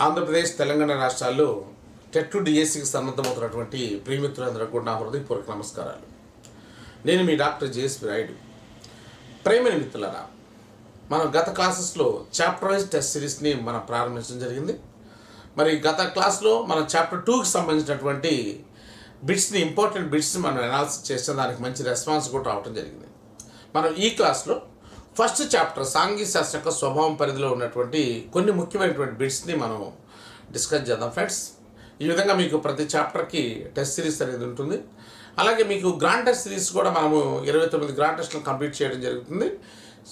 ఆంధ్రప్రదేశ్ తెలంగాణ రాష్ట్రాల్లో టెట్ డిఎస్సికి సన్నద్ధమవుతున్నటువంటి ప్రియమిత్రులందరూ కూడా నా హృదయపూర్వక నమస్కారాలు. నేను మీ డాక్టర్ జేఎస్పీ రాయుడు. ప్రేమైన మిత్రులారా, మనం గత క్లాసెస్లో చాప్టర్ వైజ్ టెస్ట్ సిరీస్ని మనం ప్రారంభించడం జరిగింది. మరి గత క్లాస్లో మనం చాప్టర్ 2కి సంబంధించినటువంటి బిట్స్ని, ఇంపార్టెంట్ బిట్స్ని మనం అనాలిసిస్ చేస్తే దానికి మంచి రెస్పాన్స్ కూడా రావడం జరిగింది. మనం ఈ క్లాస్లో ఫస్ట్ చాప్టర్ సాంఘిక శాస్త్ర యొక్క స్వభావం పరిధిలో ఉన్నటువంటి కొన్ని ముఖ్యమైనటువంటి బిట్స్ని మనం డిస్కస్ చేద్దాం ఫ్రెండ్స్. ఈ విధంగా మీకు ప్రతి చాప్టర్కి టెస్ట్ సిరీస్ అనేది ఉంటుంది. అలాగే మీకు గ్రాండ్ టెస్ట్ సిరీస్ కూడా మనము 29 గ్రాండ్ టెస్ట్లు కంప్లీట్ చేయడం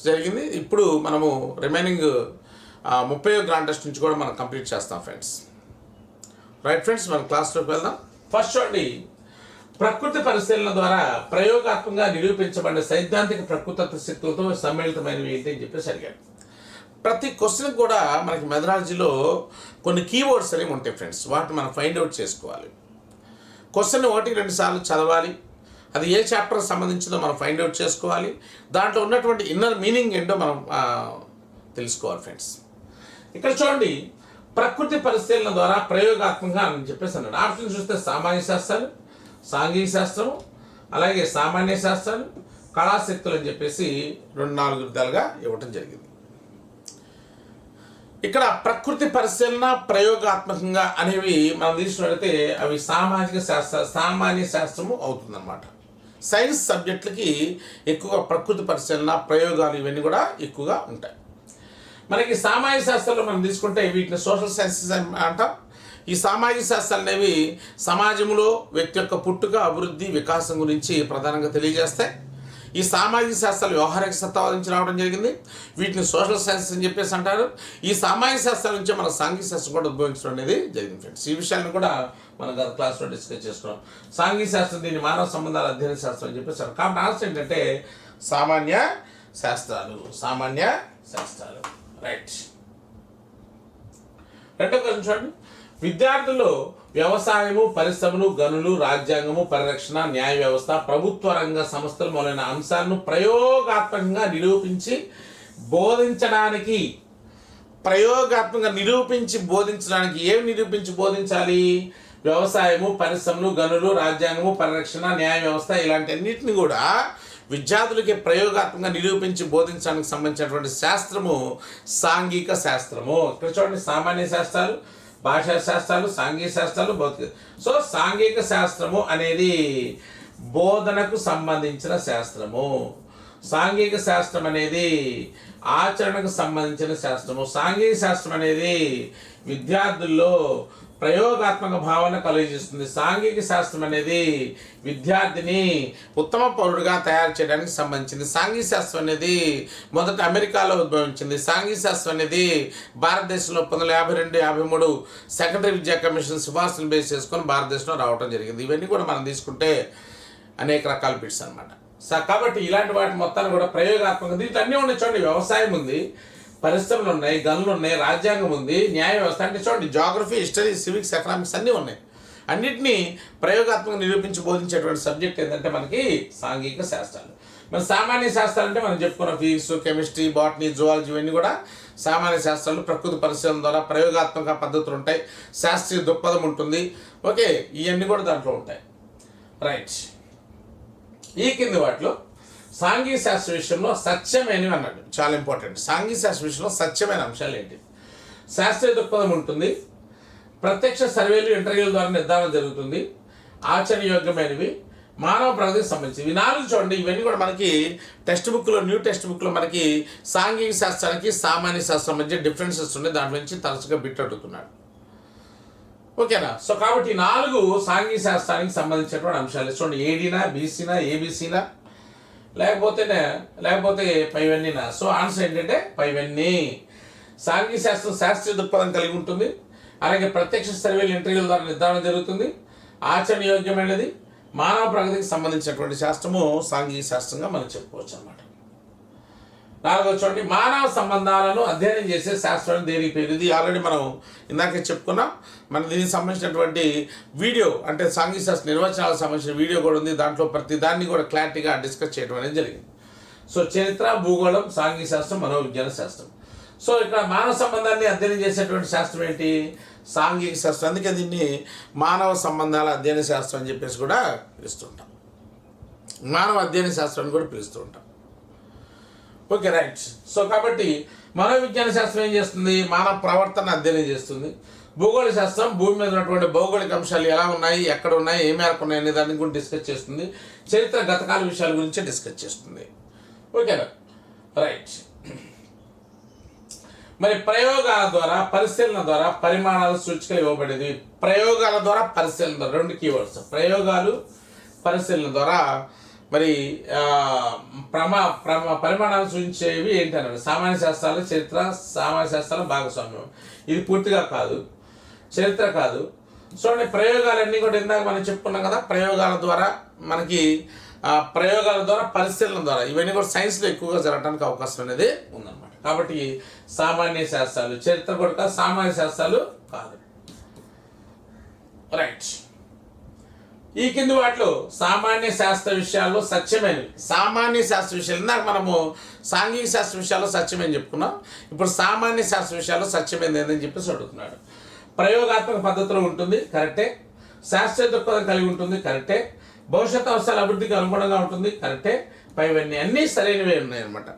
జరిగింది. ఇప్పుడు మనము రిమైనింగ్ 30 గ్రాండ్ టెస్ట్ నుంచి కూడా మనం కంప్లీట్ చేస్తాం ఫ్రెండ్స్. రైట్ ఫ్రెండ్స్, మనం క్లాస్లోకి వెళ్దాం. ఫస్ట్ చూడండి, ప్రకృతి పరిశీలన ద్వారా ప్రయోగాత్మకంగా నిరూపించబడిన సైద్ధాంతిక ప్రకృతి శక్తులతో సమ్మిళితమైనవి ఏంటి అని చెప్పేసి అడిగాడు. ప్రతి క్వశ్చన్ కూడా మనకి మెథడాలజీలో కొన్ని కీవర్డ్స్ అనేవి ఉంటాయి ఫ్రెండ్స్. వాటిని మనం ఫైండ్ అవుట్ చేసుకోవాలి. క్వశ్చన్ 1-2 సార్లు చదవాలి. అది ఏ చాప్టర్కి సంబంధించిందో మనం ఫైండ్ అవుట్ చేసుకోవాలి. దాంట్లో ఉన్నటువంటి ఇన్నర్ మీనింగ్ ఏంటో మనం తెలుసుకోవాలి ఫ్రెండ్స్. ఇక్కడ చూడండి, ప్రకృతి పరిశీలన ద్వారా ప్రయోగాత్మకంగా అని చెప్పేసి అన్నాడు. ఆప్షన్ చూస్తే సామాన్య శాస్త్రాలు, సాంఘిక శాస్త్రము, అలాగే సామాన్య శాస్త్రాలు, కళాశక్తులు అని చెప్పేసి 4 విధాలుగా ఇవ్వటం జరిగింది. ఇక్కడ ప్రకృతి పరిశీలన, ప్రయోగాత్మకంగా అనేవి మనం తీసుకున్నట్లయితే అవి సామాన్య శాస్త్రము అవుతుందన్నమాట. సైన్స్ సబ్జెక్టులకి ఎక్కువగా ప్రకృతి పరిశీలన, ప్రయోగాలు ఇవన్నీ కూడా ఎక్కువగా ఉంటాయి. మనకి సామాజిక శాస్త్రంలో మనం తీసుకుంటే వీటిని సోషల్ సైన్సెస్ అంటాం. ఈ సామాజిక శాస్త్రాలు అనేవి సమాజంలో వ్యక్తి యొక్క పుట్టుక, అభివృద్ధి, వికాసం గురించి ప్రధానంగా తెలియజేస్తాయి. ఈ సామాజిక శాస్త్రాలు వ్యవహారిక సత్తావాద నుంచి రావడం జరిగింది. వీటిని సోషల్ సైన్స్ అని చెప్పేసి అంటారు. ఈ సామాజిక శాస్త్రాల నుంచి మన సాంఘిక శాస్త్రం కూడా ఉద్భవించడం అనేది జరిగింది ఫ్రెండ్స్. ఈ విషయాలను కూడా మనం గత క్లాస్లో డిస్కస్ చేసుకున్నాం. సాంఘిక శాస్త్రం దీన్ని మానవ సంబంధాల అధ్యయన శాస్త్రం అని చెప్పేసి. కాబట్టి ఆన్సర్ ఏంటంటే సామాన్య శాస్త్రాలు. రైట్. రెండో క్వశ్చన్ చూడండి, విద్యార్థుల్లో వ్యవసాయము, పరిశ్రమలు, గనులు, రాజ్యాంగము, పరిరక్షణ, న్యాయ వ్యవస్థ, ప్రభుత్వ రంగ సంస్థలు మొదలైన అంశాలను ప్రయోగాత్మకంగా నిరూపించి బోధించడానికి ఏమి నిరూపించి బోధించాలి? వ్యవసాయము, పరిశ్రమలు, గనులు, రాజ్యాంగము, పరిరక్షణ, న్యాయ వ్యవస్థ ఇలాంటి అన్నింటినీ కూడా విద్యార్థులకి ప్రయోగాత్మకంగా నిరూపించి బోధించడానికి సంబంధించినటువంటి శాస్త్రము సాంఘిక శాస్త్రము. ఇక్కడ చూడండి, సామాన్య శాస్త్రాలు, భాషా శాస్త్రాలు, సాంఘిక శాస్త్రాలు, భౌతిక. సో సాంఘిక శాస్త్రము అనేది బోధనకు సంబంధించిన శాస్త్రము. సాంఘిక శాస్త్రం అనేది ఆచరణకు సంబంధించిన శాస్త్రము. సాంఘిక శాస్త్రం అనేది విద్యార్థుల్లో ప్రయోగాత్మక భావన కలిగిస్తుంది. సాంఘిక శాస్త్రం అనేది విద్యార్థిని ఉత్తమ పౌరుడిగా తయారు చేయడానికి సంబంధించింది. సాంఘిక శాస్త్రం అనేది మొదట అమెరికాలో ఉద్భవించింది. సాంఘిక శాస్త్రం అనేది భారతదేశంలో 1952-53 సెకండరీ విద్యా కమిషన్ సిఫార్సులు బేస్ చేసుకొని భారతదేశంలో రావడం జరిగింది. ఇవన్నీ కూడా మనం తీసుకుంటే అనేక రకాల బిట్స్ అనమాట. కాబట్టి ఇలాంటి వాటి మొత్తాన్ని కూడా ప్రయోగాత్మకంగా దీంట్లో అన్నీ ఉన్నాయి. చూడండి, వ్యవసాయం ఉంది, పరిశ్రమలు ఉన్నాయి, గనులు ఉన్నాయి, రాజ్యాంగం ఉంది, న్యాయ వ్యవస్థ అంటే చూడండి, జాగ్రఫీ, హిస్టరీ, సివిక్స్, ఎకనామిక్స్ అన్నీ ఉన్నాయి. అన్నిటినీ ప్రయోగాత్మకంగా నిరూపించి బోధించేటువంటి సబ్జెక్ట్ ఏంటంటే మనకి సాంఘిక శాస్త్రాలు. మన సామాన్య శాస్త్రాలు అంటే మనం చెప్పుకున్న ఫిజిక్స్, కెమిస్ట్రీ, బాటనీ, జువాలజీ ఇవన్నీ కూడా సామాన్య శాస్త్రాలు. ప్రకృతి పరిశీలన ద్వారా ప్రయోగాత్మక పద్ధతులు ఉంటాయి, శాస్త్రీయ దృక్పథం ఉంటుంది. ఓకే, ఇవన్నీ కూడా దాంట్లో ఉంటాయి. రైట్. ఈ కింది వాటిలో సాంఘిక శాస్త్ర విషయంలో సత్యమైనవి అన్నాడు. చాలా ఇంపార్టెంట్. సాంఘిక శాస్త్ర విషయంలో సత్యమైన అంశాలు ఏంటి? శాస్త్రీయ దృక్పథం ఉంటుంది, ప్రత్యక్ష సర్వేలు, ఇంటర్వ్యూల ద్వారా నిర్ధారణ జరుగుతుంది, ఆచరణయోగ్యమైనవి, మానవ ప్రగతికి సంబంధించి. ఇవి 4 చూడండి. ఇవన్నీ కూడా మనకి న్యూ టెక్స్ట్ బుక్లో మనకి సాంఘిక శాస్త్రానికి సామాన్య శాస్త్రం మధ్య డిఫరెన్సెస్ ఉన్నాయి. దాంట్లో నుంచి తరచుగా బిట్ అడుగుతున్నాడు. ఓకేనా? సో కాబట్టి 4 సాంఘిక శాస్త్రానికి సంబంధించినటువంటి అంశాలు చూడండి. ఏడీనా, బీసీనా, ఏబీసీనా, లేకపోతే పైవన్నీనా? సో ఆన్సర్ ఏంటంటే పైవన్నీ. సాంఘిక శాస్త్రం శాస్త్రీయ దృక్పథం కలిగి ఉంటుంది, అలాగే ప్రత్యక్ష సర్వేలు, ఇంటర్వ్యూల ద్వారా నిర్ధారణ జరుగుతుంది, ఆచరణయోగ్యమైనది, మానవ ప్రగతికి సంబంధించినటువంటి శాస్త్రము సాంఘిక శాస్త్రంగా మనం చెప్పుకోవచ్చు అన్నమాట. 4వ చూడండి, మానవ సంబంధాలను అధ్యయనం చేసే శాస్త్రం దేనికి పేరు? ఇది ఆల్రెడీ మనం ఇందాకే చెప్పుకున్నాం. మన దీనికి సంబంధించినటువంటి వీడియో అంటే సాంఘిక శాస్త్ర నిర్వచనాలకు సంబంధించిన వీడియో కూడా ఉంది. దాంట్లో ప్రతి దాన్ని కూడా క్లారిటీగా డిస్కస్ చేయడం అనేది జరిగింది. సో చరిత్ర, భూగోళం, సాంఘిక శాస్త్రం, మనోవిజ్ఞాన శాస్త్రం. సో ఇక్కడ మానవ సంబంధాన్ని అధ్యయనం చేసేటువంటి శాస్త్రం ఏంటి? సాంఘిక శాస్త్రం. అందుకే దీన్ని మానవ సంబంధాల అధ్యయన శాస్త్రం అని చెప్పేసి కూడా పిలుస్తుంటాం. మానవ అధ్యయన శాస్త్రం అని కూడా పిలుస్తూ ఉంటాం. Okay, right. సో కాబట్టి మనోవిజ్ఞాన శాస్త్రం ఏం చేస్తుంది? మానవ ప్రవర్తన అధ్యయనం చేస్తుంది. భూగోళ శాస్త్రం భూమి మీద ఉన్నటువంటి భౌగోళిక అంశాలు ఎలా ఉన్నాయి, ఎక్కడ ఉన్నాయి, ఏ మేరకు ఉన్నాయి అనే దాన్ని కూడా డిస్కస్ చేస్తుంది. చరిత్ర గతకాల విషయాల గురించి డిస్కస్ చేస్తుంది. ఓకేనా, రైట్. మరి ప్రయోగాల ద్వారా, పరిశీలన ద్వారా పరిమాణాల సూచికలు ఇవ్వబడేది. ప్రయోగాల ద్వారా, పరిశీలన ద్వారా, రెండు కీవర్డ్స్. ప్రయోగాలు, పరిశీలన ద్వారా మరి పరిమాణాలు సూచించేవి ఏంటి అన్నాడు. సామాన్య శాస్త్రాలు, చరిత్ర, సామాన్య శాస్త్రాల భాగస్వామ్యం. ఇది పూర్తిగా కాదు, చరిత్ర కాదు. చూడండి, ప్రయోగాలన్నీ కూడా ఇందాక మనం చెప్పుకున్నాం కదా. ప్రయోగాల ద్వారా మనకి ప్రయోగాల ద్వారా, పరిశీలన ద్వారా ఇవన్నీ కూడా సైన్స్లో ఎక్కువగా జరగడానికి అవకాశం అనేది ఉందన్నమాట. కాబట్టి సామాన్య శాస్త్రాలు, చరిత్ర కూడా కాదు, సామాన్య శాస్త్రాలు కాదు. రైట్. ఈ కింది వాటిలో సామాన్య శాస్త్ర విషయాల్లో సత్యమైనవి. సామాన్య శాస్త్ర విషయాలు ఇందాక మనము సాంఘిక శాస్త్ర విషయాల్లో సత్యమని చెప్పుకున్నాం. ఇప్పుడు సామాన్య శాస్త్ర విషయాల్లో సత్యమైనది ఏదని చెప్పేసి అడుగుతున్నాడు. ప్రయోగాత్మక పద్ధతిలో ఉంటుంది, కరెక్టే. శాస్త్రీయ దృక్పథం కలిగి ఉంటుంది, కరెక్టే. భవిష్యత్ అవసరాల అభివృద్ధికి అనుగుణంగా ఉంటుంది, కరెక్టే. పైవన్నీ అన్నీ సరైనవే ఉన్నాయన్నమాట.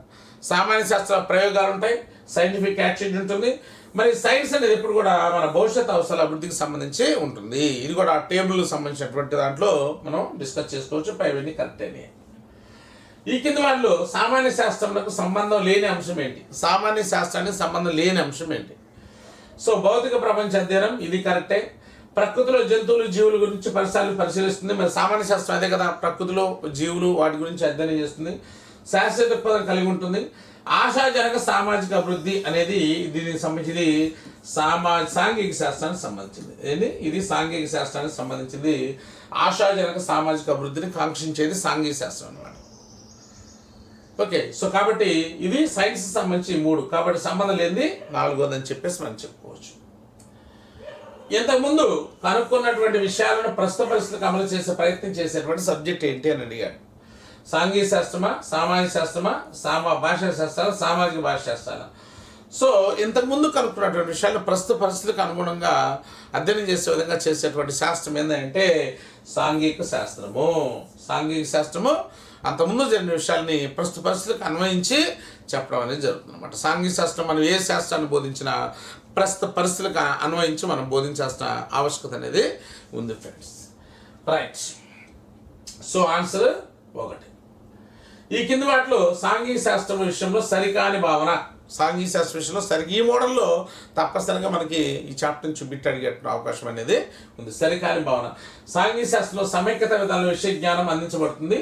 సామాన్య శాస్త్ర ప్రయోగాలు ఉంటాయి, సైంటిఫిక్ యాక్టివిటీ ఉంటుంది. మరి సైన్స్ అనేది ఎప్పుడు కూడా మన భవిష్యత్ అవసరాల అభివృద్ధికి సంబంధించి ఉంటుంది. ఇది కూడా టేబుల్కి సంబంధించినటువంటి దాంట్లో మనం డిస్కస్ చేసుకోవచ్చు. పైవన్నీ కరెక్టేనే. ఈ కింద వాళ్ళు సామాన్య శాస్త్రంలో సంబంధం లేని అంశం ఏంటి? సామాన్య శాస్త్రానికి సంబంధం లేని అంశం ఏంటి? సో భౌతిక ప్రపంచ అధ్యయనం, ఇది కరెక్టే. ప్రకృతిలో జంతువులు, జీవుల గురించి పరిశీలిస్తుంది. మరి సామాన్య శాస్త్రం అదే కదా, ప్రకృతిలో జీవులు వాటి గురించి అధ్యయనం చేస్తుంది. శాస్త్రీయ దృక్పథం కలిగి ఉంటుంది. ఆశాజనక సామాజిక అభివృద్ధి అనేది దీనికి సంబంధించింది సాంఘిక శాస్త్రానికి సంబంధించింది. ఇది సాంఘిక శాస్త్రానికి సంబంధించింది. ఆశాజనక సామాజిక అభివృద్ధిని కాంక్షించేది సాంఘిక శాస్త్రం అన్నమాట. ఓకే, సో కాబట్టి ఇది సైన్స్ సంబంధించి 3. కాబట్టి సంబంధం లేనిది 4వదని చెప్పేసి మనం చెప్పుకోవచ్చు. ఇంతకుముందు కనుక్కున్నటువంటి విషయాలను ప్రస్తుత పరిస్థితులకు అమలు చేసే ప్రయత్నం చేసేటువంటి సబ్జెక్ట్ ఏంటి అని అడిగాడు. సాంఘిక శాస్త్రమా, సామాజిక శాస్త్రమా, భాషా శాస్త్రాలు, సామాజిక భాషా శాస్త్రాలు. సో ఇంతకుముందు కనుక్కున్నటువంటి విషయాలు ప్రస్తుత పరిస్థితులకు అనుగుణంగా అధ్యయనం చేసే విధంగా చేసేటువంటి శాస్త్రం ఏంటంటే సాంఘిక శాస్త్రము. సాంఘిక శాస్త్రము అంతకుముందు జరిగిన విషయాల్ని ప్రస్తుత పరిస్థితులకు అన్వయించి చెప్పడం అనేది జరుగుతుంది అనమాట. సాంఘిక శాస్త్రం మనం ఏ శాస్త్రాన్ని బోధించినా ప్రస్తుత పరిస్థితులకు అన్వయించి మనం బోధించాల్సిన ఆవశ్యకత అనేది ఉంది ఫ్రెండ్స్. రైట్. So answer 1. ఈ కింది వాటిలో సాంఘిక శాస్త్రం విషయంలో సరికాని భావన. సాంఘిక శాస్త్ర విషయంలో ఈ మోడల్లో తప్పనిసరిగా మనకి ఈ చాప్టర్ నుంచి బిట్ అడిగే అవకాశం అనేది ఉంది. సరికాని భావన. సాంఘిక శాస్త్రంలో సమైక్యత విధానం విషయ జ్ఞానం అందించబడుతుంది,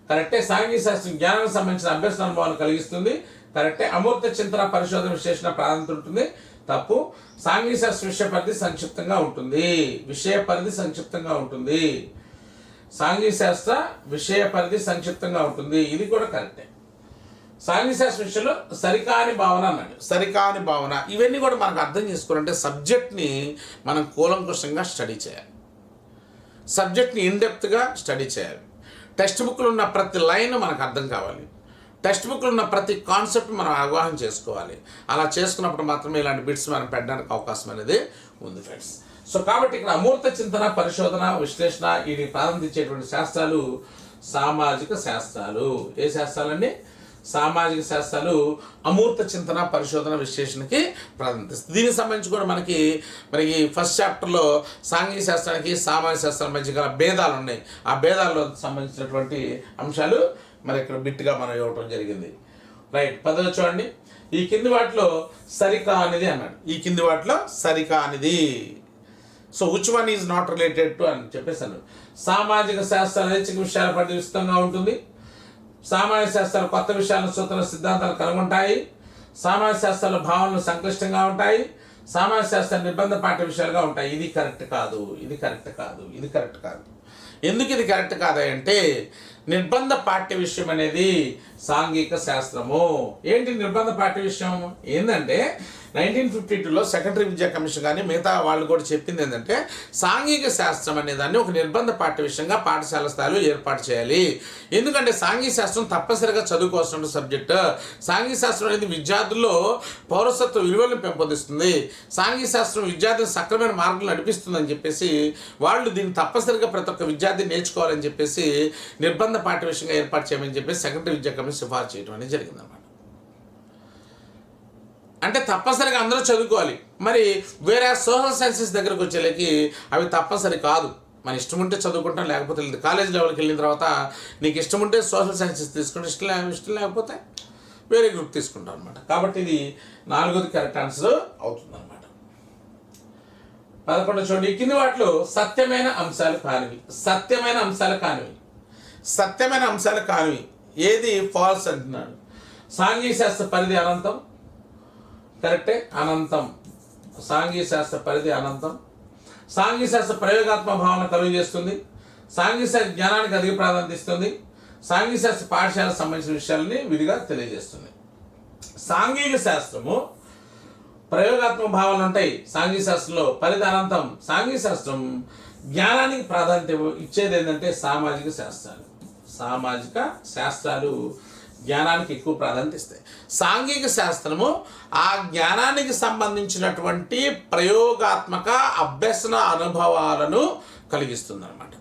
కరెక్టే. సాంఘిక శాస్త్రం జ్ఞానానికి సంబంధించిన అభ్యసన అనుభవాన్ని కలిగిస్తుంది, కరెక్టే. అమూర్త చింతన, పరిశోధన, విశ్లేషణ ప్రాధాన్యత ఉంటుంది, తప్పు. సాంఘిక శాస్త్ర విషయ పరిధి సంక్షిప్తంగా ఉంటుంది. విషయ పరిధి సంక్షిప్తంగా ఉంటుంది. సాంఘిక శాస్త్ర విషయ పరిధి సంక్షిప్తంగా ఉంటుంది, ఇది కూడా కరెక్టే. సాంఘిక శాస్త్ర విషయంలో సరికాని భావన అన్నాడు. సరికాని భావన ఇవన్నీ కూడా మనకు అర్థం చేసుకోవాలంటే సబ్జెక్ట్ని మనం కూలంకుషంగా స్టడీ చేయాలి. సబ్జెక్ట్ని ఇన్డెప్త్గా స్టడీ చేయాలి. టెక్స్ట్ బుక్లో ఉన్న ప్రతి లైన్ మనకు అర్థం కావాలి. టెక్స్ట్ బుక్లో ఉన్న ప్రతి కాన్సెప్ట్ మనం అవగాహన చేసుకోవాలి. అలా చేసుకున్నప్పుడు మాత్రమే ఇలాంటి బిట్స్ మనం పెట్టడానికి అవకాశం అనేది ఉంది ఫ్రెండ్స్. సో కాబట్టి ఇక్కడ అమూర్త చింతన, పరిశోధన, విశ్లేషణ వీటికి ప్రాధాన్యత ఇచ్చేటువంటి శాస్త్రాలు సామాజిక శాస్త్రాలు. ఏ శాస్త్రాలన్నీ? సామాజిక శాస్త్రాలు అమూర్త చింతన, పరిశోధన, విశ్లేషణకి ప్రాధాన్యత. దీనికి సంబంధించి కూడా మనకి ఫస్ట్ చాప్టర్లో సాంఘిక శాస్త్రానికి సామాజిక శాస్త్రాల మధ్య గల భేదాలు ఉన్నాయి. ఆ భేదాల్లో సంబంధించినటువంటి అంశాలు మరి ఇక్కడ బిట్గా మనం ఇవ్వటం జరిగింది. రైట్. 10 చూడండి. ఈ కింది వాటిలో సరికానిది అన్నాడు. ఈ కింది వాటిలో సరికానిది. So which one is not related to అని చెప్పేసాను. సామాజిక శాస్త్రాలు నైతిక విషయాల పట్ల విస్తృతంగా ఉంటుంది. సామాజిక శాస్త్రాలు కొత్త విషయాలను, సూత్రాల సిద్ధాంతాలు కనుగొంటాయి. సామాజిక శాస్త్రాల భావనలు సంక్లిష్టంగా ఉంటాయి. సామాజిక శాస్త్రాలు నిర్బంధ పాఠ్య విషయాలుగా ఉంటాయి. ఇది కరెక్ట్ కాదు, ఇది కరెక్ట్ కాదు, ఇది కరెక్ట్ కాదు. ఎందుకు ఇది కరెక్ట్ కాదా అంటే నిర్బంధ పాఠ్య విషయం అనేది సాంఘిక శాస్త్రము. ఏంటి నిర్బంధ పాఠ్య విషయం ఏంటంటే 1952లో సెకండరీ విద్యా కమిషన్ కానీ మిగతా వాళ్ళు కూడా చెప్పింది ఏంటంటే సాంఘిక శాస్త్రం అనే దాన్ని ఒక నిర్బంధ పాఠ్య విషయంగా పాఠశాల స్థాయిలో ఏర్పాటు చేయాలి. ఎందుకంటే సాంఘిక శాస్త్రం తప్పనిసరిగా చదువుకోవాల్సిన సబ్జెక్ట్. సాంఘిక శాస్త్రం అనేది విద్యార్థుల్లో పౌరసత్వ విలువలను పెంపొందిస్తుంది. సాంఘిక శాస్త్రం విద్యార్థిని సక్రమైన మార్గంలో నడిపిస్తుందని చెప్పేసి వాళ్ళు దీన్ని తప్పనిసరిగా ప్రతి ఒక్క విద్యార్థి నేర్చుకోవాలని చెప్పేసి నిర్బంధ పాఠ్య విషయంగా ఏర్పాటు చేయమని చెప్పేసి సెకండరీ విద్యా కమిషన్ సిఫార్సు చేయడం అనేది జరిగిందన్నమాట. అంటే తప్పనిసరిగా అందరూ చదువుకోవాలి. మరి వేరే సోషల్ సైన్సెస్ దగ్గరకు వచ్చేలకి అవి తప్పనిసరి కాదు. మన ఇష్టం ఉంటే చదువుకుంటాం, లేకపోతే లేదు. కాలేజ్ లెవెల్కి వెళ్ళిన తర్వాత నీకు ఇష్టం ఉంటే సోషల్ సైన్సెస్ తీసుకుంటే ఇష్టం లేకపోతే వేరే గ్రూప్ తీసుకుంటాం అనమాట. కాబట్టి ఇది 4వ కరెక్ట్ ఆన్సర్ అవుతుంది అనమాట. 11 చూడండి. ఈ కింది వాటిలో సత్యమైన అంశాలు కానివి ఏది ఫాల్స్ అంటున్నాడు. సాంఘిక శాస్త్ర పరిధి అనంతం, కరెక్టే, అనంతం. సాంఘిక శాస్త్ర పరిధి అనంతం. సాంఘిక శాస్త్ర ప్రయోగాత్మక భావన కలుగు చేస్తుంది. సాంఘిక శాస్త్ర జ్ఞానానికి అధిక ప్రాధాన్యత ఇస్తుంది. సాంఘిక శాస్త్ర పాఠశాలకు సంబంధించిన విషయాలని విడిగా తెలియజేస్తుంది. సాంఘిక శాస్త్రము ప్రయోగాత్మక భావనలు ఉంటాయి. సాంఘిక శాస్త్రంలో పరిధి అనంతం. సాంఘిక శాస్త్రం జ్ఞానానికి ప్రాధాన్యత ఇచ్చేది ఏంటంటే సామాజిక శాస్త్రాలు జ్ఞానానికి ఎక్కువ ప్రాధాన్యత ఇస్తాయి. సాంఘిక శాస్త్రము ఆ జ్ఞానానికి సంబంధించినటువంటి ప్రయోగాత్మక అభ్యసన అనుభవాలను కలిగిస్తుంది అన్నమాట.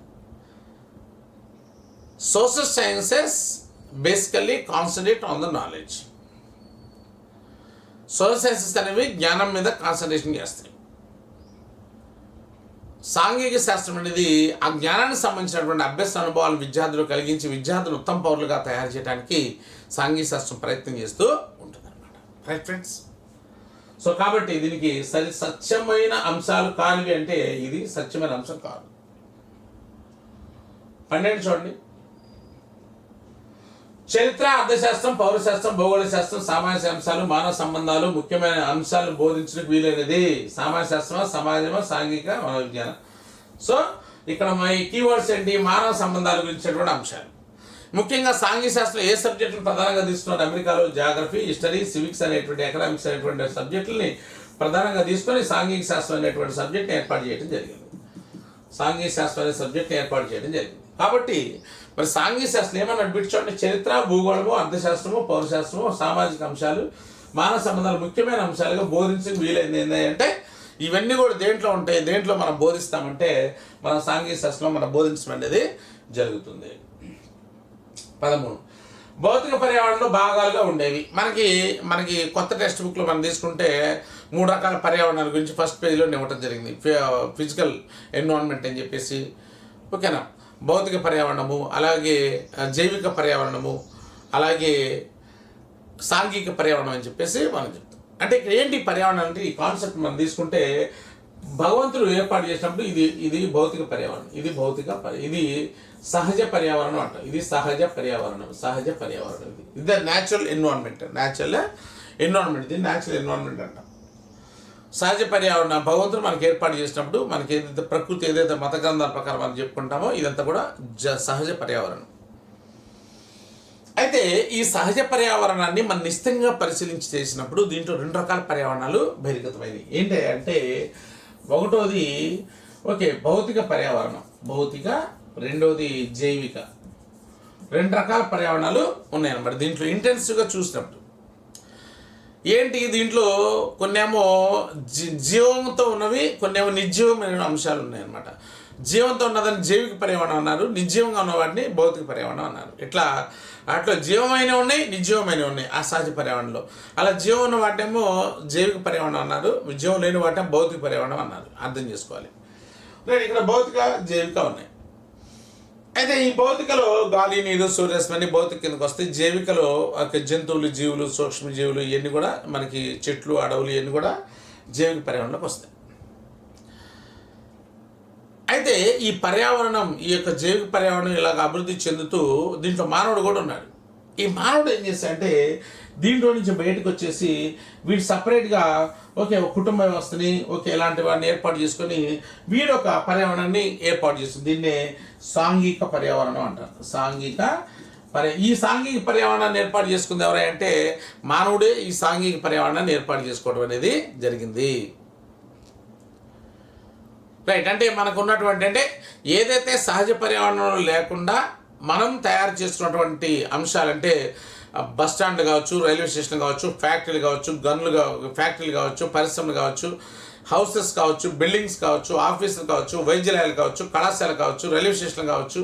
Social sciences basically concentrate on the knowledge. Social sciences అనేవి జ్ఞానం మీద కాన్సన్ట్రేషన్ చేస్తాయి. సాంఘిక శాస్త్రం అనేది ఆ జ్ఞానానికి సంబంధించినటువంటి అభ్యసన అనుభవాలు విద్యార్థులు కలిగించి విద్యార్థులు ఉత్తమ పౌరులుగా తయారు చేయడానికి సాంఘిక శాస్త్రం ప్రయత్నం చేస్తూ ఉంటుంది అనమాట. Right friends. సో కాబట్టి దీనికి సత్యమైన అంశాలు కానివి అంటే ఇది సత్యమైన అంశం కాదు. 12 చూడండి. చరిత్ర, అర్థశాస్త్రం, పౌరశాస్త్రం, భౌగోళిక శాస్త్రం, సామాజిక అంశాలు, మానవ సంబంధాలు ముఖ్యమైన అంశాలను బోధించడానికి వీలైనది. సామాజిక శాస్త్రమా, సమాజమా, సాంఘిక, మనోవిజ్ఞానం. సో ఇక్కడ మా కీవర్డ్స్ ఏంటి? మానవ సంబంధాల గురించినటువంటి అంశాలు. ముఖ్యంగా సాంఘిక శాస్త్రం ఏ సబ్జెక్టులు ప్రధానంగా తీసుకున్నారు? అమెరికాలో జాగ్రఫీ, హిస్టరీ, సివిక్స్ అనేటువంటి ఎకనామిక్స్ అనేటువంటి సబ్జెక్టులని ప్రధానంగా తీసుకొని సాంఘిక శాస్త్రం అనేటువంటి సబ్జెక్ట్ని ఏర్పాటు చేయడం జరిగింది. కాబట్టి మరి సాంఘిక శాస్త్రం ఏమన్నా నడిపించండి? చరిత్ర, భూగోళము, అర్థశాస్త్రము, పౌరశాస్త్రము, సామాజిక అంశాలు, మానవ సంబంధాలు ముఖ్యమైన అంశాలుగా బోధించడం వీలైంది. ఏంటంటే ఇవన్నీ కూడా దేంట్లో ఉంటాయి? దేంట్లో మనం బోధిస్తామంటే మన సాంఘిక శాస్త్రంలో మనం బోధించడం అనేది జరుగుతుంది. 13 భౌతిక పర్యావరణంలో భాగాలుగా ఉండేవి. మనకి కొత్త టెక్స్ట్ బుక్లో మనం తీసుకుంటే 3 రకాల పర్యావరణాల గురించి ఫస్ట్ పేజీలో ఇవ్వటం జరిగింది. ఫిజికల్ ఎన్విరాన్మెంట్ అని చెప్పేసి, ఓకేనా, భౌతిక పర్యావరణము, అలాగే జైవిక పర్యావరణము, అలాగే సాంఘిక పర్యావరణం అని చెప్పేసి మనం చెప్తాం. అంటే ఇక్కడ ఏంటి పర్యావరణం అంటే ఈ కాన్సెప్ట్ మనం తీసుకుంటే భగవంతుడు ఏర్పాటు చేసినప్పుడు ఇది భౌతిక పర్యావరణం, ఇది సహజ పర్యావరణం అంట. ఇది సహజ పర్యావరణం. ఇది ద న్యాచురల్ ఎన్విరాన్మెంట్. ఇది న్యాచురల్ ఎన్విరాన్మెంట్ అంట. సహజ పర్యావరణ భగవంతుడు మనకి ఏర్పాటు చేసినప్పుడు మనకి ఏదైతే ప్రకృతి ఏదైతే మత గ్రంథాల ప్రకారం మనం చెప్పుకుంటామో ఇదంతా కూడా సహజ పర్యావరణం. అయితే ఈ సహజ పర్యావరణాన్ని మనం నిశ్చితంగా పరిశీలించి చేసినప్పుడు దీంట్లో 2 రకాల పర్యావరణాలు బహిర్గతమైనవి. ఏంటి అంటే ఒకటోది భౌతిక పర్యావరణం, రెండోది జైవిక. 2 రకాల పర్యావరణాలు ఉన్నాయన్నమాట. దీంట్లో ఇంటెన్సివ్గా చూసినప్పుడు ఏంటి, దీంట్లో కొన్నేమో జీవంతో ఉన్నవి, కొన్నేమో నిర్జీవమైన అంశాలు ఉన్నాయన్నమాట. జీవంతో ఉన్నదాన్ని జైవిక పర్యావరణం అన్నారు, నిర్జీవంగా ఉన్న వాటిని భౌతిక పర్యావరణం అన్నారు. అట్లా జీవమైన ఉన్నాయి, నిర్జీవమైన ఉన్నాయి ఆ సహజ పర్యావరణంలో. అలా జీవం ఉన్న వాటేమో జైవిక పర్యావరణం అన్నారు, జీవం లేని వాటేమో భౌతిక పర్యావరణం అన్నారు. అర్థం చేసుకోవాలి. ఇక్కడ భౌతిక, జైవిక ఉన్నాయి. అయితే ఈ భౌతికలో గాలి, నీరు, సూర్యరశ్మి భౌతిక కిందకు వస్తాయి. జైవికలో జంతువులు, జీవులు, సూక్ష్మజీవులు ఇవన్నీ కూడా మనకి చెట్లు, అడవులు ఇవన్నీ కూడా జైవిక పర్యావరణంలోకి వస్తాయి. అయితే ఈ పర్యావరణం, ఈ యొక్క జైవిక పర్యావరణం ఇలాగ అభివృద్ధి చెందుతూ దీంట్లో మానవుడు కూడా ఉన్నాడు. ఈ మానవుడు ఏం చేస్తాడంటే దీంట్లో నుంచి బయటకు వచ్చేసి వీడు సపరేట్గా ఒక కుటుంబ వ్యవస్థని ఇలాంటి వాడిని ఏర్పాటు చేసుకొని వీడు ఒక పర్యావరణాన్ని ఏర్పాటు చేస్తుంది. దీన్నే సాంఘిక పర్యావరణం అంటారు. సాంఘిక మరి ఈ సాంఘిక పర్యావరణాన్ని ఏర్పాటు చేసుకుంది ఎవరంటే మానవుడే ఈ సాంఘిక పర్యావరణాన్ని ఏర్పాటు చేసుకోవడం అనేది జరిగింది. రైట్. అంటే మనకు ఉన్నటువంటి అంటే ఏదైతే సహజ పర్యావరణంలో లేకుండా మనం తయారు చేస్తున్నటువంటి అంశాలంటే బస్ స్టాండ్లు కావచ్చు, రైల్వే స్టేషన్ కావచ్చు, ఫ్యాక్టరీలు కావచ్చు, ఫ్యాక్టరీలు కావచ్చు, పరిశ్రమలు కావచ్చు, హౌసెస్ కావచ్చు, బిల్డింగ్స్ కావచ్చు, ఆఫీసులు కావచ్చు, వైద్యాలయాలు కావచ్చు, కళాశాలలు కావచ్చు, రైల్వే స్టేషన్లు కావచ్చు,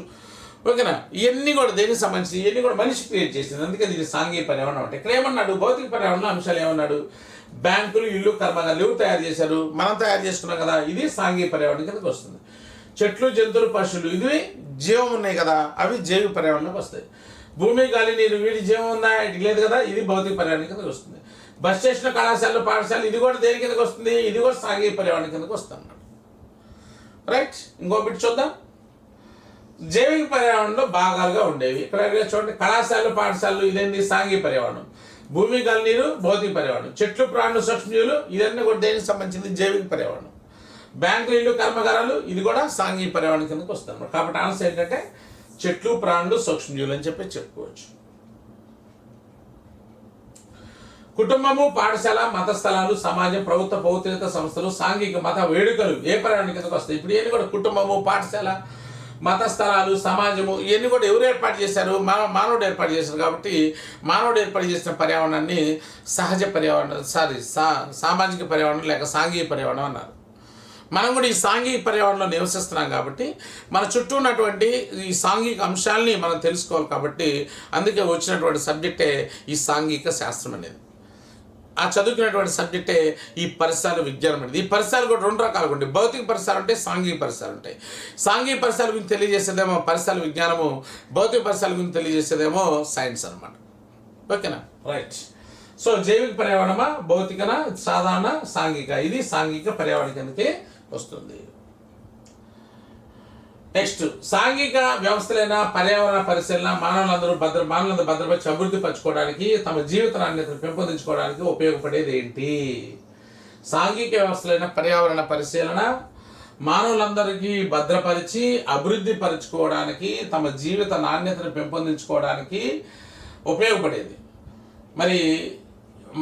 ఓకేనా. ఇవన్నీ కూడా దేనికి సంబంధించి ఇవన్నీ కూడా మనిషి క్రియేట్ చేసింది. అందుకే దీన్ని సాంఘిక పర్యావరణం అంటే. ఇక్కడ ఏమన్నాడు భౌతిక పర్యావరణంలో అంశాలు ఏమన్నాడు, బ్యాంకులు, ఇల్లు, కర్మాగారాలు ఎవరు తయారు చేశారు, మనం తయారు చేసుకున్నాం కదా, ఇది సాంఘిక పర్యావరణం కిందకి వస్తుంది. చెట్లు, జంతువులు, పశువులు ఇవి జీవం ఉన్నాయి కదా, అవి జైవిక పర్యావరణంలోకి వస్తాయి. భూమి, గాలి, నీరు వీటి జీవం ఉందా, ఇటు లేదు కదా, ఇది భౌతిక పర్యావరణం కిందకి వస్తుంది. బస్ స్టేషన్, కళాశాలలు, పాఠశాలలు ఇది కూడా దేని కిందకి వస్తుంది, ఇది కూడా సాంఘిక పర్యావరణం కిందకి వస్తుంది అన్నమాట. రైట్. ఇంకో బిట్ చూద్దాం. జైవిక పర్యావరణంలో భాగాలుగా ఉండేవి. ఇక్కడ చూడండి, కళాశాలలు, పాఠశాలలు ఇదేంటి సాంఘిక పర్యావరణం. భూమి, గాలి, నీరు భౌతిక పర్యావరణం. చెట్లు, ప్రాణులు, సూక్ష్మజీవులు ఇదన్నీ కూడా దేనికి సంబంధించింది, జైవిక పర్యావరణం. బ్యాంకులు, ఇల్లు, కర్మగారాలు ఇది కూడా సాంఘిక పర్యావరణం కిందకి వస్తుంది. కాబట్టి ఆన్సర్ ఏంటంటే చెట్లు, ప్రాణులు, సూక్ష్మజీవులు అని చెప్పి చెప్పుకోవచ్చు. కుటుంబము, పాఠశాల, మత స్థలాలు, సమాజం, ప్రభుత్వ పౌత్రిక సంస్థలు, సాంఘిక మత వేడుకలు ఏ పర్యావరణం కిందకి వస్తాయి. ఇప్పుడు ఇవన్నీ కూడా కుటుంబము, పాఠశాల, మత స్థలాలు, సమాజము ఇవన్నీ కూడా ఎవరు ఏర్పాటు చేశారు, మానవుడు ఏర్పాటు చేశారు. కాబట్టి మానవుడు ఏర్పాటు చేసిన పర్యావరణాన్ని సహజ పర్యావరణం సామాజిక పర్యావరణం లేక సాంఘిక పర్యావరణం అన్నారు. మనం కూడా ఈ సాంఘిక పర్యావరణంలో నివసిస్తున్నాం కాబట్టి మన చుట్టూ ఉన్నటువంటి ఈ సాంఘిక అంశాలని మనం తెలుసుకోవాలి. కాబట్టి అందుకే వచ్చినటువంటి సబ్జెక్టే ఈ సాంఘిక శాస్త్రం అనేది. ఆ చదువుకునేటువంటి సబ్జెక్టే ఈ పరిసరాల విజ్ఞానం అనేది. ఈ పరిసరాలు కూడా రెండు రకాలుగా ఉంటాయి. భౌతిక పరిసరాలు ఉంటాయి, సాంఘిక పరిసరాలు ఉంటాయి. సాంఘిక పరిసరాల గురించి తెలియజేసేదేమో పరిసరాల విజ్ఞానము, భౌతిక పరిసరాల గురించి తెలియజేసేదేమో సైన్స్ అనమాట. ఓకేనా. రైట్. సో జైవిక పర్యావరణమా, భౌతికన, సాధారణ, సాంఘిక ఇది సాంఘిక పర్యావరణ కిందకి వస్తుంది. నెక్స్ట్, సాంఘిక వ్యవస్థలైన పర్యావరణ పరిశీలన మానవులందరూ భద్రపరిచి అభివృద్ధి పరచుకోవడానికి, తమ జీవిత నాణ్యతను పెంపొందించుకోవడానికి ఉపయోగపడేది ఏంటి? సాంఘిక వ్యవస్థలైన పర్యావరణ పరిశీలన మానవులందరికీ భద్రపరిచి అభివృద్ధి పరచుకోవడానికి, తమ జీవిత నాణ్యతను పెంపొందించుకోవడానికి ఉపయోగపడేది. మరి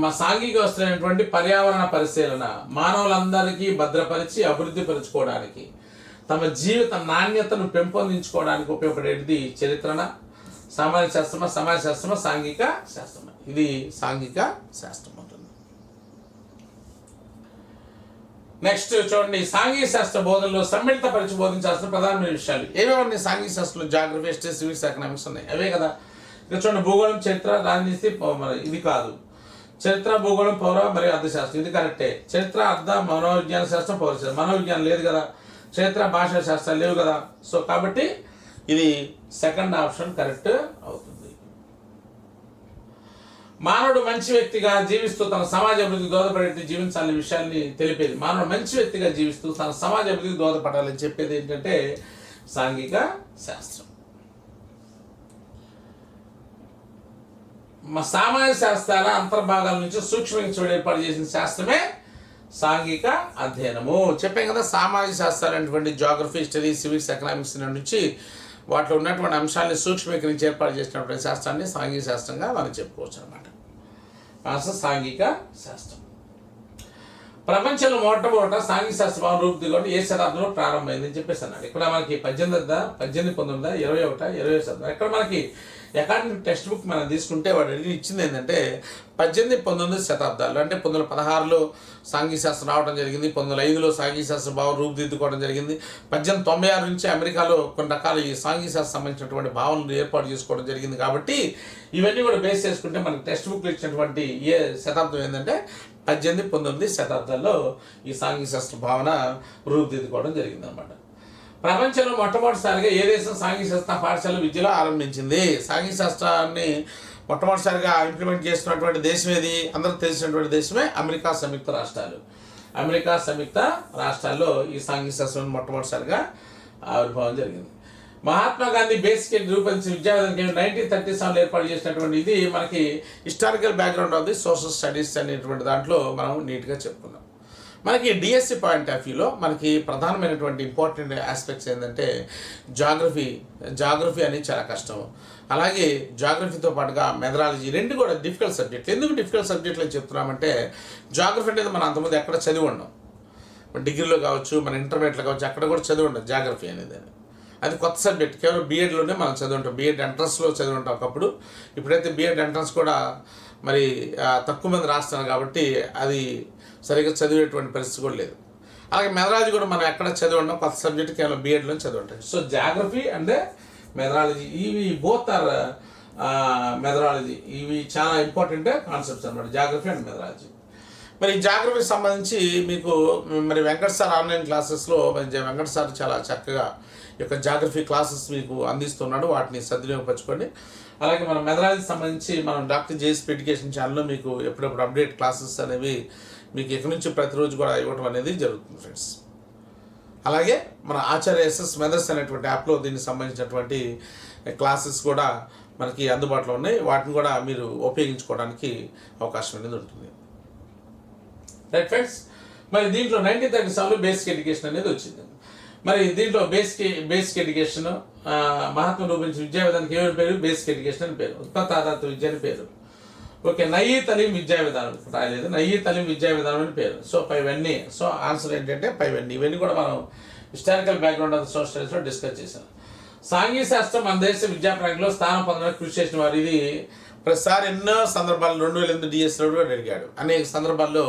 మా సాంఘిక వ్యవస్థలైనటువంటి పర్యావరణ పరిశీలన మానవులందరికీ భద్రపరిచి అభివృద్ధి పరచుకోవడానికి, తమ జీవిత నాణ్యతను పెంపొందించుకోవడానికి ఉపయోగపడేది చరిత్రన, సామాజిక శాస్త్రమా, సమాజ శాస్త్రమా, సాంఘిక శాస్త్రమా. ఇది సాంఘిక శాస్త్రం ఉంటుంది. నెక్స్ట్ చూడండి, సాంఘిక శాస్త్ర బోధనలో సమ్మిళితపరిచి బోధించాల్సిన ప్రధానమైన విషయాలు ఏవేమన్నా సాంఘిక శాస్త్రంలో జాగ్రఫీ, హిస్టరీ, సివిక్స్, ఎకనామిక్స్ ఉన్నాయి. అవే కదా. ఇక్కడ చూడండి, భూగోళం, చరిత్ర, రాజనీతి, ఇది కాదు. చరిత్ర, భూగోళం, పౌర మరియు అర్థశాస్త్రం ఇది కరెక్టే. చరిత్ర, అర్థ, మనోవిజ్ఞాన శాస్త్రం, పౌరశాస్త్రం. మనోవిజ్ఞానం లేదు కదా, చరిత్ర, భాషా శాస్త్రాలు లేవు కదా. సో కాబట్టి ఇది సెకండ్ ఆప్షన్ కరెక్ట్ అవుతుంది. మానవుడు మంచి వ్యక్తిగా జీవిస్తూ తన సమాజ అభివృద్ధికి దోహదపడే జీవించాలనే విషయాన్ని తెలిపేది. మానవుడు మంచి వ్యక్తిగా జీవిస్తూ తన సమాజ అభివృద్ధికి దోహదపడాలని చెప్పేది ఏంటంటే సాంఘిక శాస్త్రం. సామాజిక శాస్త్రాల అంతర్భాగాల నుంచి సూక్ష్మంగా ఏర్పాటు చేసిన శాస్త్రమే సాంఘిక అధ్యయనము. చెప్పాం కదా, సామాజిక శాస్త్రాలు అనేటువంటి జాగ్రఫీ, హిస్టరీ, సివిక్స్, ఎకనామిక్స్ నుంచి వాటిలో ఉన్నటువంటి అంశాలని సూక్ష్మీకరించి ఏర్పాటు చేసినటువంటి శాస్త్రాన్ని సాంఘిక శాస్త్రంగా మనం చెప్పుకోవచ్చు అనమాట. ఆన్సర్ సాంఘిక శాస్త్రం. ప్రపంచంలో మొట్టమొదట సాంఘిక శాస్త్ర భావన రూపుదిద్దుకోవడం ఏ శతాబ్దంలో ప్రారంభమైందని చెప్పేసి అన్నాడు. ఇక్కడ మనకి 18, 19, 21, 20 శతాబ్దం. ఇక్కడ మనకి అకాడమిక్ టెక్స్ట్ బుక్ మనం తీసుకుంటే వాడు ఇచ్చింది ఏంటంటే 18, 19 శతాబ్దాలు. అంటే 1916లో సాంఘిక శాస్త్రం రావడం జరిగింది, 1905లో సాంఘిక శాస్త్ర భావం రూపుదిద్దుకోవడం జరిగింది, 1896 నుంచి అమెరికాలో కొన్ని రకాల ఈ సాంఘిక శాస్త్రం సంబంధించినటువంటి భావనలు ఏర్పాటు చేసుకోవడం జరిగింది. కాబట్టి ఇవన్నీ కూడా బేస్ చేసుకుంటే మనకి టెక్స్ట్ బుక్లో ఇచ్చినటువంటి ఏ శతాబ్దం ఏంటంటే 18, 19 శతాబ్దాల్లో ఈ సాంఘిక శాస్త్ర భావన రూపుదిద్దుకోవడం జరిగింది అనమాట. ప్రపంచంలో మొట్టమొదటిసారిగా ఏ దేశం సాంఘిక శాస్త్ర పాఠశాల విద్యలో ఆరంభించింది? సాంఘిక శాస్త్రాన్ని మొట్టమొదటిసారిగా ఇంప్లిమెంట్ చేస్తున్నటువంటి దేశం ఏది? అందరికి తెలిసినటువంటి దేశమే అమెరికా సంయుక్త రాష్ట్రాలు. అమెరికా సంయుక్త రాష్ట్రాల్లో ఈ సాంఘిక శాస్త్రం మొట్టమొదటిసారిగా ఆవిర్భావం జరిగింది. మహాత్మా గాంధీ బేసిక్ రూపొందించిన విద్యావిధానం 1937 ఏర్పాటు చేసినటువంటి ఇది మనకి historical background of the social studies అనేటువంటి దాంట్లో మనం నీట్గా చెప్పుకున్నాం. మనకి డిఎస్సి పాయింట్ ఆఫ్ వ్యూలో మనకి ప్రధానమైనటువంటి ఇంపార్టెంట్ ఆస్పెక్ట్స్ ఏంటంటే జాగ్రఫీ అనేది చాలా కష్టం. అలాగే జాగ్రఫీతో పాటుగా మెథడాలజీ రెండు కూడా డిఫికల్ట్ సబ్జెక్టులు. ఎందుకు డిఫికల్ట్ సబ్జెక్టులు అని చెప్తున్నామంటే జాగ్రఫీ అనేది మనం అంతమంది ఎక్కడ చదివి ఉండం. డిగ్రీలో కావచ్చు, మన ఇంటర్మీడియట్లో కావచ్చు, అక్కడ కూడా చదివి ఉండదు జాగ్రఫీ అనేది. అది కొత్త సబ్జెక్ట్. కేవలం బీఎడ్లోనే మనం చదివి ఉంటాం. బీఎడ్ ఎంట్రన్స్లో చదివి ఉంటాం ఒకప్పుడు. ఇప్పుడైతే బీఎడ్ ఎంట్రన్స్ కూడా మరి తక్కువ మంది రాస్తున్నారు కాబట్టి అది సరిగ్గా చదివేటువంటి పరిస్థితి కూడా లేదు. అలాగే మెథడాలజీ కూడా మనం ఎక్కడ చదివి ఉంటాం, కొత్త సబ్జెక్ట్ కేవలం బీఎడ్లో చదివి ఉంటాం. సో జాగ్రఫీ అండ్ మెథడాలజీ ఇవి బోత్ ఆర్ మెథడాలజీ, ఇవి చాలా ఇంపార్టెంట్ కాన్సెప్ట్స్ అనమాట, జాగ్రఫీ అండ్ మెథడాలజీ. మరి జాగ్రఫీకి సంబంధించి మీకు మరి వెంకట సార్ ఆన్లైన్ క్లాసెస్లో వెంకట సార్ చాలా చక్కగా ఈ యొక్క జాగ్రఫీ క్లాసెస్ మీకు అందిస్తున్నాడు, వాటిని సద్వినియోగపరచుకోండి. అలాగే మన మెథడాలజీకి సంబంధించి మనం డాక్టర్ జేఎస్పీ ఎడ్యుకేషన్ ఛానల్లో మీకు ఎప్పుడప్పుడు అప్డేట్ క్లాసెస్ అనేవి మీకు ఎక్కడి నుంచి ప్రతిరోజు కూడా ఇవ్వడం అనేది జరుగుతుంది ఫ్రెండ్స్. అలాగే మన ఆచార్య ఎస్ఎస్ మెథడ్స్ అనేటువంటి యాప్లో దీనికి సంబంధించినటువంటి క్లాసెస్ కూడా మనకి అందుబాటులో ఉన్నాయి. వాటిని కూడా మీరు ఉపయోగించుకోవడానికి అవకాశం అనేది ఉంటుంది. రైట్ ఫ్రెండ్స్, మరి దీంట్లో 1937 బేసిక్ ఎడ్యుకేషన్ అనేది వచ్చింది. మరి దీంట్లో బేసిక్ ఎడ్యుకేషన్ మహాత్మ రూపించిన విద్యా విధానానికి ఏమైనా పేరు? బేసిక్ ఎడ్యుకేషన్ అని పేరు. ఉత్పత్తి ఆధారిత విద్య అని పేరు. ఓకే, నయీ తలీం విద్యా విధానం రాయలేదు, నయీ తలీం విద్యా విధానం అని పేరు. సో పైవన్నీ, సో ఆన్సర్ ఏంటంటే పైవన్నీ. ఇవన్నీ కూడా మనం హిస్టారికల్ బ్యాక్గ్రౌండ్ ఆఫ్ సోషల్ స్టడీస్లో డిస్కస్ చేశాం. సాంఘిక శాస్త్రం మన దేశ విద్యా ప్రయాణంలో స్థానం పొందడానికి కృషి చేసిన వారు. ఇది ప్రతిసారి ఎన్నో సందర్భాల్లో 2008 డిఎస్లో కూడా అడిగాడు, అనేక సందర్భాల్లో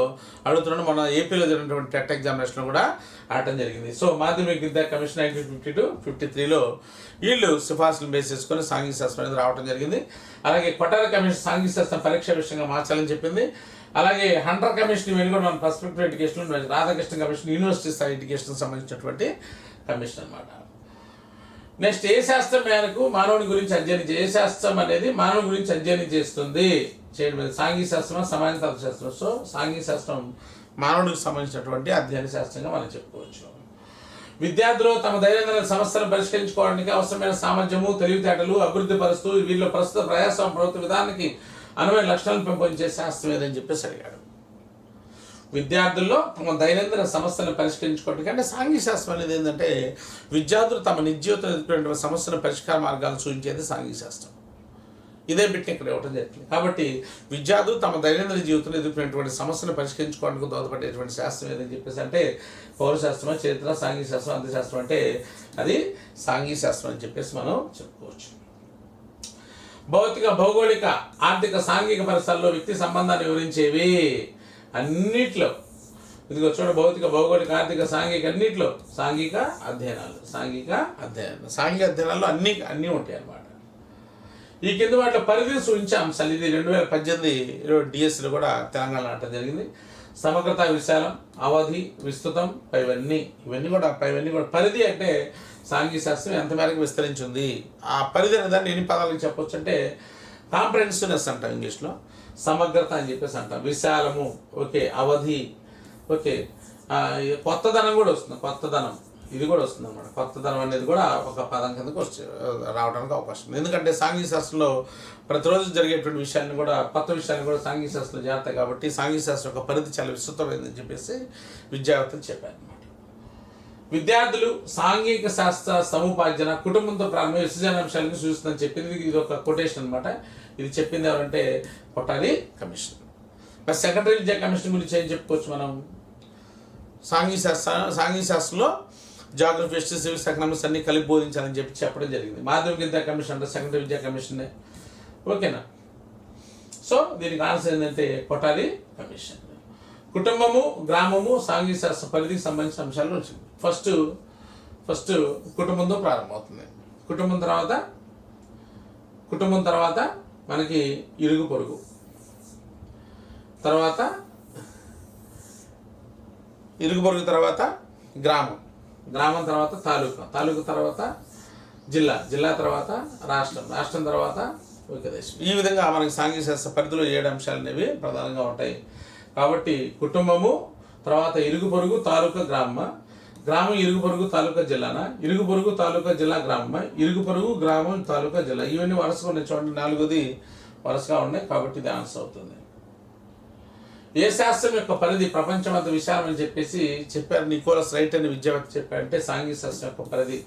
అడుగుతున్నాడు. మన ఏపీలో జరిగినటువంటి టెట్ ఎగ్జామినేషన్లో కూడా ఆడటం జరిగింది. సో మాధ్యమిక విద్యా కమిషన్ 1952-53లో వీళ్ళు సిఫార్సులు బేస్ చేసుకొని సాంఘిక శాస్త్రం అనేది రావడం జరిగింది. అలాగే కొట్టార కమిషన్ సాంఘిక శాస్త్రం పరీక్ష విషయంగా మార్చాలని చెప్పింది. అలాగే హంటర్ కమిషన్ ఇవన్నీ కూడా మన perspective education, Radhakrishna commission university స్థాయి ఎడ్యుకేషన్ సంబంధించినటువంటి కమిషన్ అనమాట. నెక్స్ట్, ఏ శాస్త్రం మేరకు మానవుని గురించి ఏ శాస్త్రం అనేది మానవుని గురించి అధ్యయనం చేస్తుంది చేయడం? సాంఘిక శాస్త్రం, సమాజ శాస్త్రం. సో సాంఘిక శాస్త్రం మానవుడికి సంబంధించినటువంటి అధ్యయన శాస్త్రంగా మనం చెప్పుకోవచ్చు. విద్యార్థులు తమ దైనందిన సమస్యలను పరిష్కరించుకోవడానికి అవసరమైన సామర్థ్యము, తెలివితేటలు అభివృద్ధి పరుస్తూ వీళ్ళు ప్రస్తుత ప్రయాసం ప్రభుత్వ విధానానికి అనువైన లక్షణాలను పెంపొందించే శాస్త్రం ఏదని చెప్పేసి అడిగాడు. విద్యార్థుల్లో తమ దైనందిన సమస్యలను పరిష్కరించుకోవడానికి, అంటే సాంఘిక శాస్త్రం అనేది ఏంటంటే విద్యార్థులు తమ నిజ జీవితంలో ఎదుర్కొనే సమస్యల పరిష్కార మార్గాలను సూచించేది సాంఘిక శాస్త్రం. ఇదే బిట్ని ఇక్కడ ఇవ్వడం జరిగింది. కాబట్టి విద్యార్థులు తమ దైనందిన జీవితంలో ఎదుర్కొనేటువంటి సమస్యను పరిష్కరించుకోవడానికి దోహదపడేటువంటి శాస్త్రం ఏదని చెప్పేసి అంటే పౌరశాస్త్రం, చరిత్ర, సాంఘిక శాస్త్రం, అంత్యశాస్త్రం అంటే అది సాంఘిక శాస్త్రం అని చెప్పేసి మనం చెప్పుకోవచ్చు. భౌతిక, భౌగోళిక, ఆర్థిక, సాంఘిక పరిసరాల్లో వ్యక్తి సంబంధాన్ని వివరించేవి అన్నిట్లో. ఇదిగో చూడ, భౌతిక, భౌగోళిక, ఆర్థిక, సాంఘిక అన్నిట్లో సాంఘిక అధ్యయనాలు. సాంఘిక అధ్యయనాల్లో అన్నీ ఉంటాయి అన్నమాట. ఈ కింద వాటిలో పరిధిని సూచించే అంశాలు. ఇది 2018 డిఎస్సిలో కూడా తెలంగాణ ఆడటం జరిగింది. సమగ్రత, విశాలం, అవధి, విస్తృతం, ఇవన్నీ కూడా పరిధి అంటే సాంఘిక శాస్త్రం ఎంత మేరకు విస్తరించింది. ఆ పరిధి అనే దాన్ని ఎన్ని పదాలకు చెప్పొచ్చు అంటే కాంప్రహెన్సివ్నెస్ అంటాం ఇంగ్లీష్లో, సమగ్రత అని చెప్పేసి అంటాం, విశాలము, ఓకే, అవధి, ఓకే, కొత్తదనం కూడా వస్తుంది. కొత్తదనం ఇది కూడా వస్తుంది అన్నమాట. కొత్తదనం అనేది కూడా ఒక పదం కిందకు రావడానికి అవకాశం ఉంది. ఎందుకంటే సాంఘిక శాస్త్రంలో ప్రతిరోజు జరిగేటువంటి విషయాన్ని కూడా, కొత్త విషయాన్ని కూడా సాంఘిక శాస్త్రంలో చేరుతాయి. కాబట్టి సాంఘిక శాస్త్రం యొక్క పరిధి చాలా విస్తృతమైందని చెప్పేసి విద్యావేత్తలు చెప్పారు అన్నమాట. విద్యార్థులు సాంఘిక శాస్త్ర సముపార్జన కుటుంబంతో ప్రారంభ విసర్జనాంశాలను సూచిస్తుందని చెప్పింది. ఇది ఒక కొటేషన్ అనమాట. ఇది చెప్పింది ఎవరంటే కొట్టాలి కమిషన్. మరి సెకండరీ విద్యా కమిషన్ గురించి ఏం చెప్పుకోవచ్చు మనం? సాంఘిక శాస్త్రంలో జాగ్రఫీ, హిస్టరీ, సివిక్స్, ఎకనామిక్స్ అన్ని కలిపి బోధించాలని చెప్పడం జరిగింది. మాధ్యమిక విద్యా కమిషన్ అంటే సెకండరీ విద్యా కమిషన్నే, ఓకేనా? సో దీనికి ఆన్సర్ ఏంటంటే కొట్టాలి కమిషన్. కుటుంబము, గ్రామము, సాంఘిక శాస్త్ర పరిధికి సంబంధించిన అంశాలు వచ్చింది. ఫస్ట్ కుటుంబంతో ప్రారంభమవుతుంది. కుటుంబం తర్వాత మనకి ఇరుగు పొరుగు, తర్వాత గ్రామం తర్వాత తాలూకా తర్వాత జిల్లా తర్వాత రాష్ట్రం తర్వాత ఒక దేశం. ఈ విధంగా మనకి సాంఘిక శాస్త్ర పరిధిలో 7 అంశాలు అనేవి ప్రధానంగా ఉంటాయి. కాబట్టి కుటుంబము తర్వాత ఇరుగు పొరుగు తాలూకా గ్రామం ఇరుగు పొరుగు తాలూకా జిల్లానా, ఇరుగు పొరుగు తాలూకా జిల్లా గ్రామమా, ఇరుగు పొరుగు గ్రామం తాలూకా జిల్లా. ఇవన్నీ వరుసగా ఉన్నాయి చూడండి, 4ది వరుసగా ఉన్నాయి. కాబట్టి ఇది ఆన్సర్ అవుతుంది. ఏ శాస్త్రం యొక్క పరిధి ప్రపంచం అంత విశాలం అని చెప్పేసి చెప్పారు నికోలస్ రైట్ అనే విద్యావేత్త చెప్పారంటే సాంఘిక శాస్త్రం యొక్క పరిధి.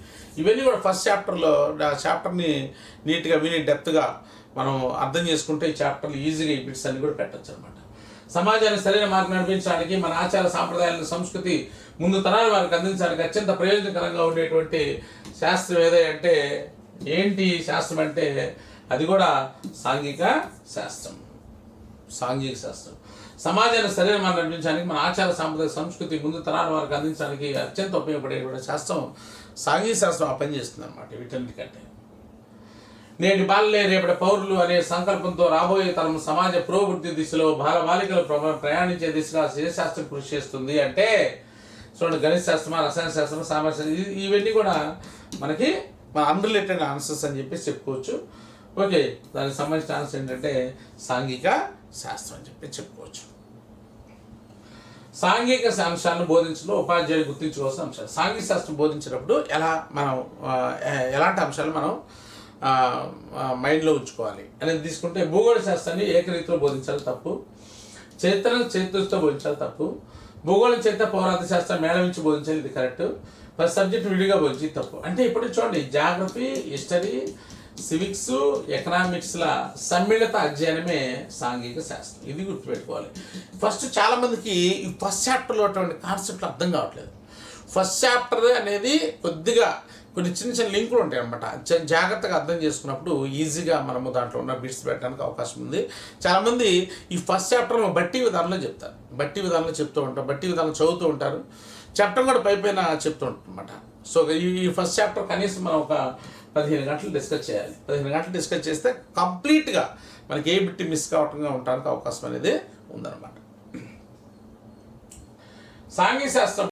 ఇవన్నీ కూడా ఫస్ట్ చాప్టర్లో ఆ చాప్టర్ని నీట్గా విని డెప్త్గా మనం అర్థం చేసుకుంటే ఈ చాప్టర్లు ఈజీగా ఈ బిట్స్ అన్ని కూడా పెట్టచ్చు అనమాట. సమాజాన్ని సరైన మార్గం నడిపించడానికి మన ఆచార సాంప్రదాయాలను సంస్కృతి ముందు తరాల వారికి అందించడానికి అత్యంత ప్రయోజనకరంగా ఉండేటువంటి శాస్త్రం ఏదంటే ఏంటి శాస్త్రం అంటే అది కూడా సాంఘిక శాస్త్రం. సాంఘిక శాస్త్రం సమాజాన్ని సరైన మార్గం నడిపించడానికి మన ఆచార సాంప్రదాయ సంస్కృతి ముందు తరాల వారికి అందించడానికి అత్యంత ఉపయోగపడేటువంటి శాస్త్రం సాంఘిక శాస్త్రం ఆ పని చేస్తుంది అనమాట. వీటన్నిటికంటే నేటి బాలలే రేపటి పౌరులు అనే సంకల్పంతో రాబోయే తరం సమాజ పురోభివృద్ధి దిశలో బాలబాలికలు ప్రయాణించే దిశగా ఏ శాస్త్రం కృషి చేస్తుంది అంటే చూడండి, గణిత శాస్త్రం, రసాయన శాస్త్రం, సామాజిక శాస్త్రం ఇవన్నీ కూడా మనకి మన అన్రిలేటెడ్ ఆన్సర్స్ అని చెప్పేసి చెప్పుకోవచ్చు. ఓకే, దానికి సంబంధించిన ఆన్సర్ ఏంటంటే సాంఘిక శాస్త్రం అని చెప్పి చెప్పుకోవచ్చు. సాంఘిక అంశాలను బోధించడంలో ఉపాధ్యాయులు గుర్తించుకోవాల్సిన అంశాలు. సాంఘిక శాస్త్రం బోధించినప్పుడు ఎలాంటి అంశాలు మనం మైండ్లో ఉంచుకోవాలి అనేది తీసుకుంటే భూగోళ శాస్త్రాన్ని ఏకరీతిలో బోధించాలి తప్పు, చరిత్రను చరిత్రతో బోధించాలి తప్పు, భూగోళ చరిత్ర పౌరాత్య శాస్త్రం మేళవించి బోధించాలి ఇది కరెక్ట్, ఫస్ట్ సబ్జెక్ట్ విడిగా బోధించి తప్పు. అంటే ఇప్పుడు చూడండి, జాగ్రఫీ, హిస్టరీ, సివిక్స్, ఎకనామిక్స్ల సమ్మిళిత అధ్యయనమే సాంఘిక శాస్త్రం. ఇది గుర్తుపెట్టుకోవాలి. ఫస్ట్ చాలామందికి ఈ ఫస్ట్ చాప్టర్లో ఉన్నటువంటి కాన్సెప్ట్లు అర్థం కావట్లేదు. ఫస్ట్ చాప్టర్ అనేది కొద్దిగా కొన్ని చిన్న చిన్న లింకులు ఉంటాయి అన్నమాట. జాగ్రత్తగా అర్థం చేసుకున్నప్పుడు ఈజీగా మనము దాంట్లో ఉన్న బిట్స్ పెట్టడానికి అవకాశం ఉంది. చాలామంది ఈ ఫస్ట్ చాప్టర్లో బట్టి విధానంలో చెప్తారు, బట్టి విధానంలో చెప్తూ ఉంటారు, బట్టి విధానం చదువుతూ ఉంటారు, చాప్టర్ కూడా పైపైన చెప్తూ ఉంటారు అన్నమాట. సో ఈ ఫస్ట్ చాప్టర్ కనీసం మనం ఒక 15 గంటలు డిస్కస్ చేయాలి. 15 గంటలు డిస్కస్ చేస్తే కంప్లీట్గా మనకి ఏ బిట్టి మిస్ కావటంగా ఉండడానికి అవకాశం అనేది ఉందన్నమాట. సాంఘిక శాస్త్రం